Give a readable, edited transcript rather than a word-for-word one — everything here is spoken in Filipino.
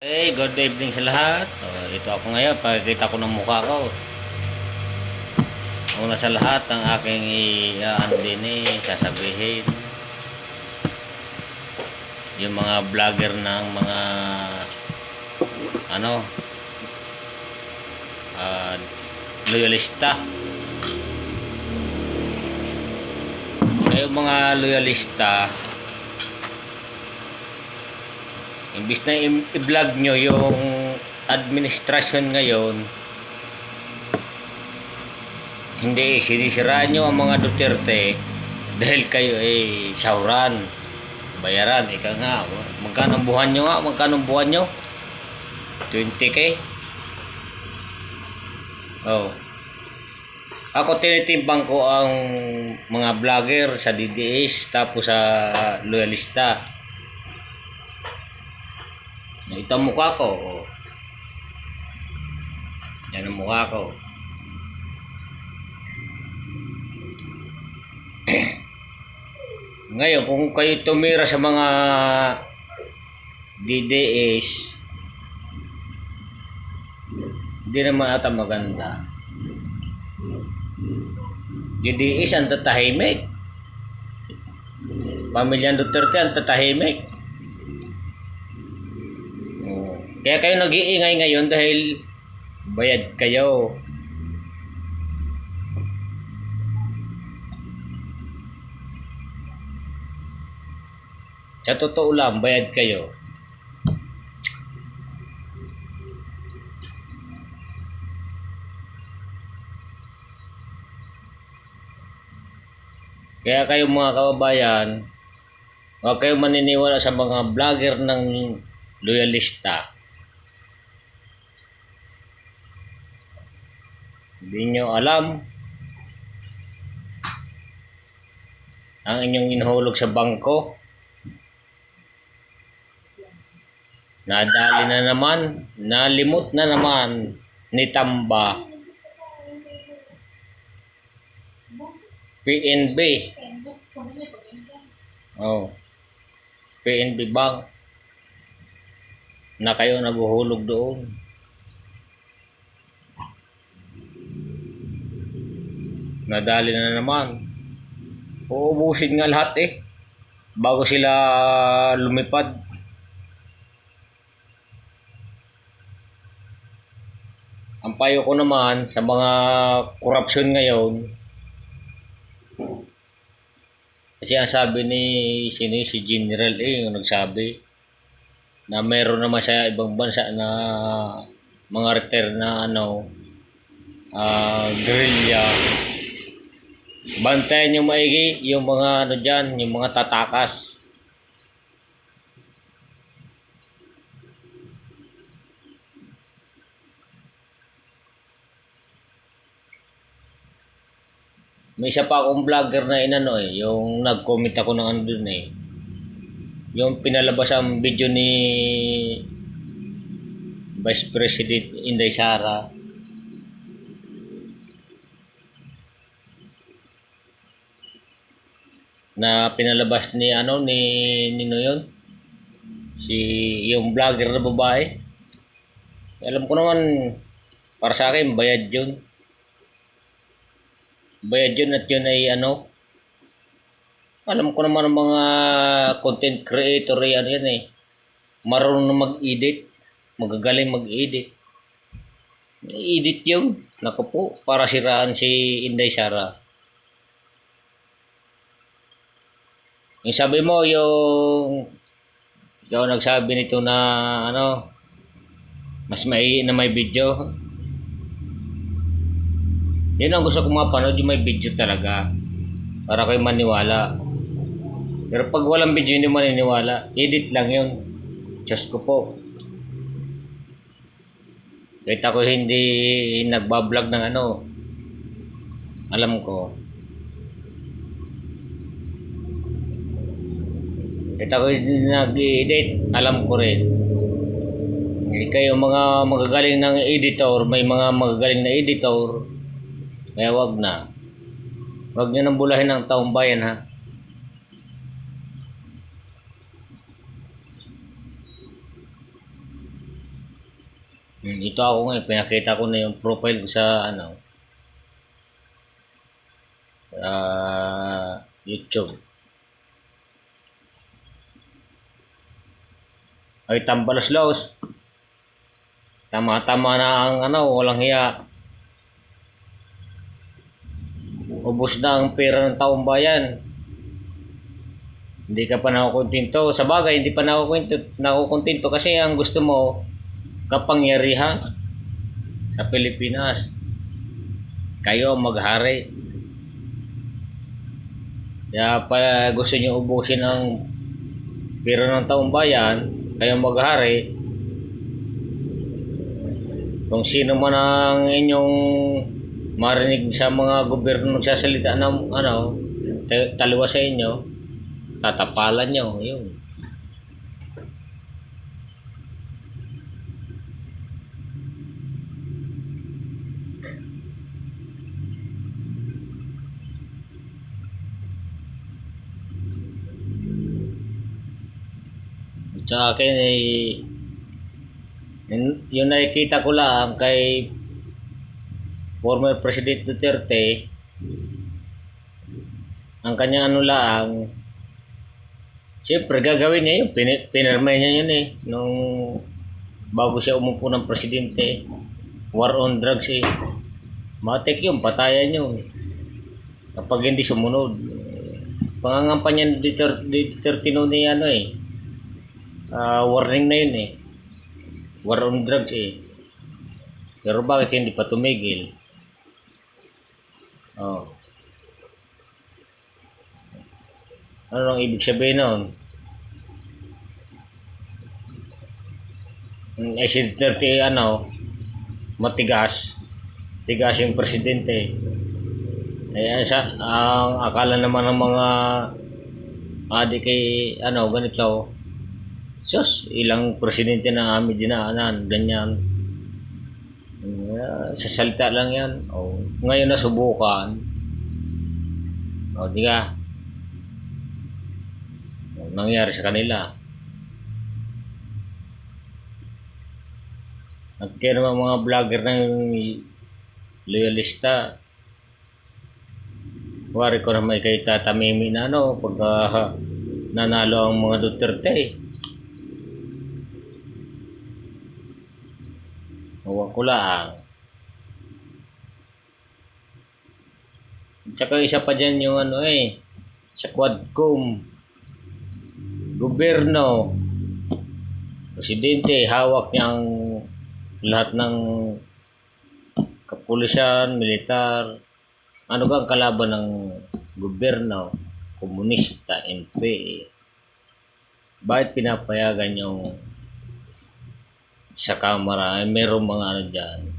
Hey, good evening sa lahat. Ito ako ngayon, pakikita ko ng mukha ko. Una sa lahat, ang aking sasabihin. Yung mga vlogger ng mga ano, loyalista. Kayong mga loyalista, imbis na i-vlog nyo yung administrasyon ngayon, hindi, sinisiraan nyo ang mga Duterte dahil kayo ay sahuran, bayaran. Ika nga, magkano ang buwan nyo nga? Magkano ang buwan nyo? 20K? Oh. Ako tinitimbang ko ang mga vlogger sa DDS tapos sa loyalista. Ito ang mukha ko. Oh. Yan ang mukha ko. Ngayon, kung kayo tumira sa mga DDS, hindi naman ata maganda. DDS ang tatahimik. Pamilyang Duterte ang tatahimik. Kaya kayo nag-iingay ngayon dahil bayad kayo. Sa totoo lang, bayad kayo. Kaya kayo mga kababayan, huwag kayo maniniwala sa mga vlogger ng loyalista. Hindi nyo alam ang inyong inuhulog sa bangko. Nadali na naman, nalimot na naman ni Tamba. PNB. Oh. PNB Bank. Na kayo naguhulog doon. Nadali na naman. Uubusin nga lahat eh. Bago sila lumipad. Ang payo ko naman sa mga korupsyon ngayon, kasi ang sabi ni si General yung nagsabi na meron naman sa ibang bansa na mga retired na guerrilla. Bantayan yung maigi yung mga dyan, yung mga tatakas. May isa pa akong vlogger na yung nag-comment ako ng dun eh. Yung pinalabas ang video ni Vice President Inday Sara. Na pinalabas ni nino yun? Yung vlogger na babae. Alam ko naman, para sa akin, bayad yun. Bayad yun at yun ay alam ko naman ang mga content creator yan eh. Marunong na mag-edit. Magagaling mag-edit. I-edit yun. Naku po, para siraan si Inday Sara. Yung sabi mo, ikaw nagsabi nito na mas may video. Yun ang gusto ko mapanood, yung may video talaga. Para kayo maniwala. Pero pag walang video, hindi maniniwala. Edit lang yun. Diyos ko po. Kahit ako hindi nagbablog ng alam ko. Kahit ako hindi nag-edit, alam ko rin. Hindi kayo mga magagaling ng editor, may mga magagaling na editor. Kaya wag na. Wag nyo nang bulahin ang taong bayan ha. Ito ako ngayon, pinakita ko na yung profile ko sa ano, YouTube. Ay, tambalos-los. Tama-tama na ang ano, walang hiya. Ubos na ang pera ng taong bayan. Hindi ka pa nakukontento. Sa bagay, hindi pa nakukontento kasi ang gusto mo, kapangyarihan sa Pilipinas. Kayo ang maghari. Kaya pala gusto nyo ubusin ang pera ng taong bayan, kayo maghari. Kung sino man ang inyong marinig sa mga gobyerno nagsasalita ng ano, taliwas sa inyo, tatapalan nyo. Yun. Sa akin ay yung nakikita ko lang kay former President Duterte, ang kanyang ano lang, siyempre gagawin niya yun, pinirmay niya yun nung bago siya umupo ng presidente, war on drugs matik yun, patayan yun kapag hindi sumunod. Pangangampanya ni Duterte noon warning na yun war on drugs pero bakit hindi pa tumigil? Ano ang ibig sabihin nun? Si Duterte matigas yung presidente. Ang akala naman ng mga adik ganito, sus, ilang presidente na amin dinaanan, ganyan. Sa salita lang yan. Ngayon nasubukan. Di ka? Nangyari sa kanila. At kaya naman mga vlogger ng loyalista, wari ko na may kay Tata Mimi na pagka nanalo ang mga Duterte. Huwag ko lang. Tsaka isa pa dyan yung sa Quadcom. Gobyerno. Presidente, hawak niyang lahat ng kapulisan, militar. Ano ba ang kalaban ng gobyerno? Komunista, NPA. Bakit pinapayagan yung sa kamera ay merong mga dyan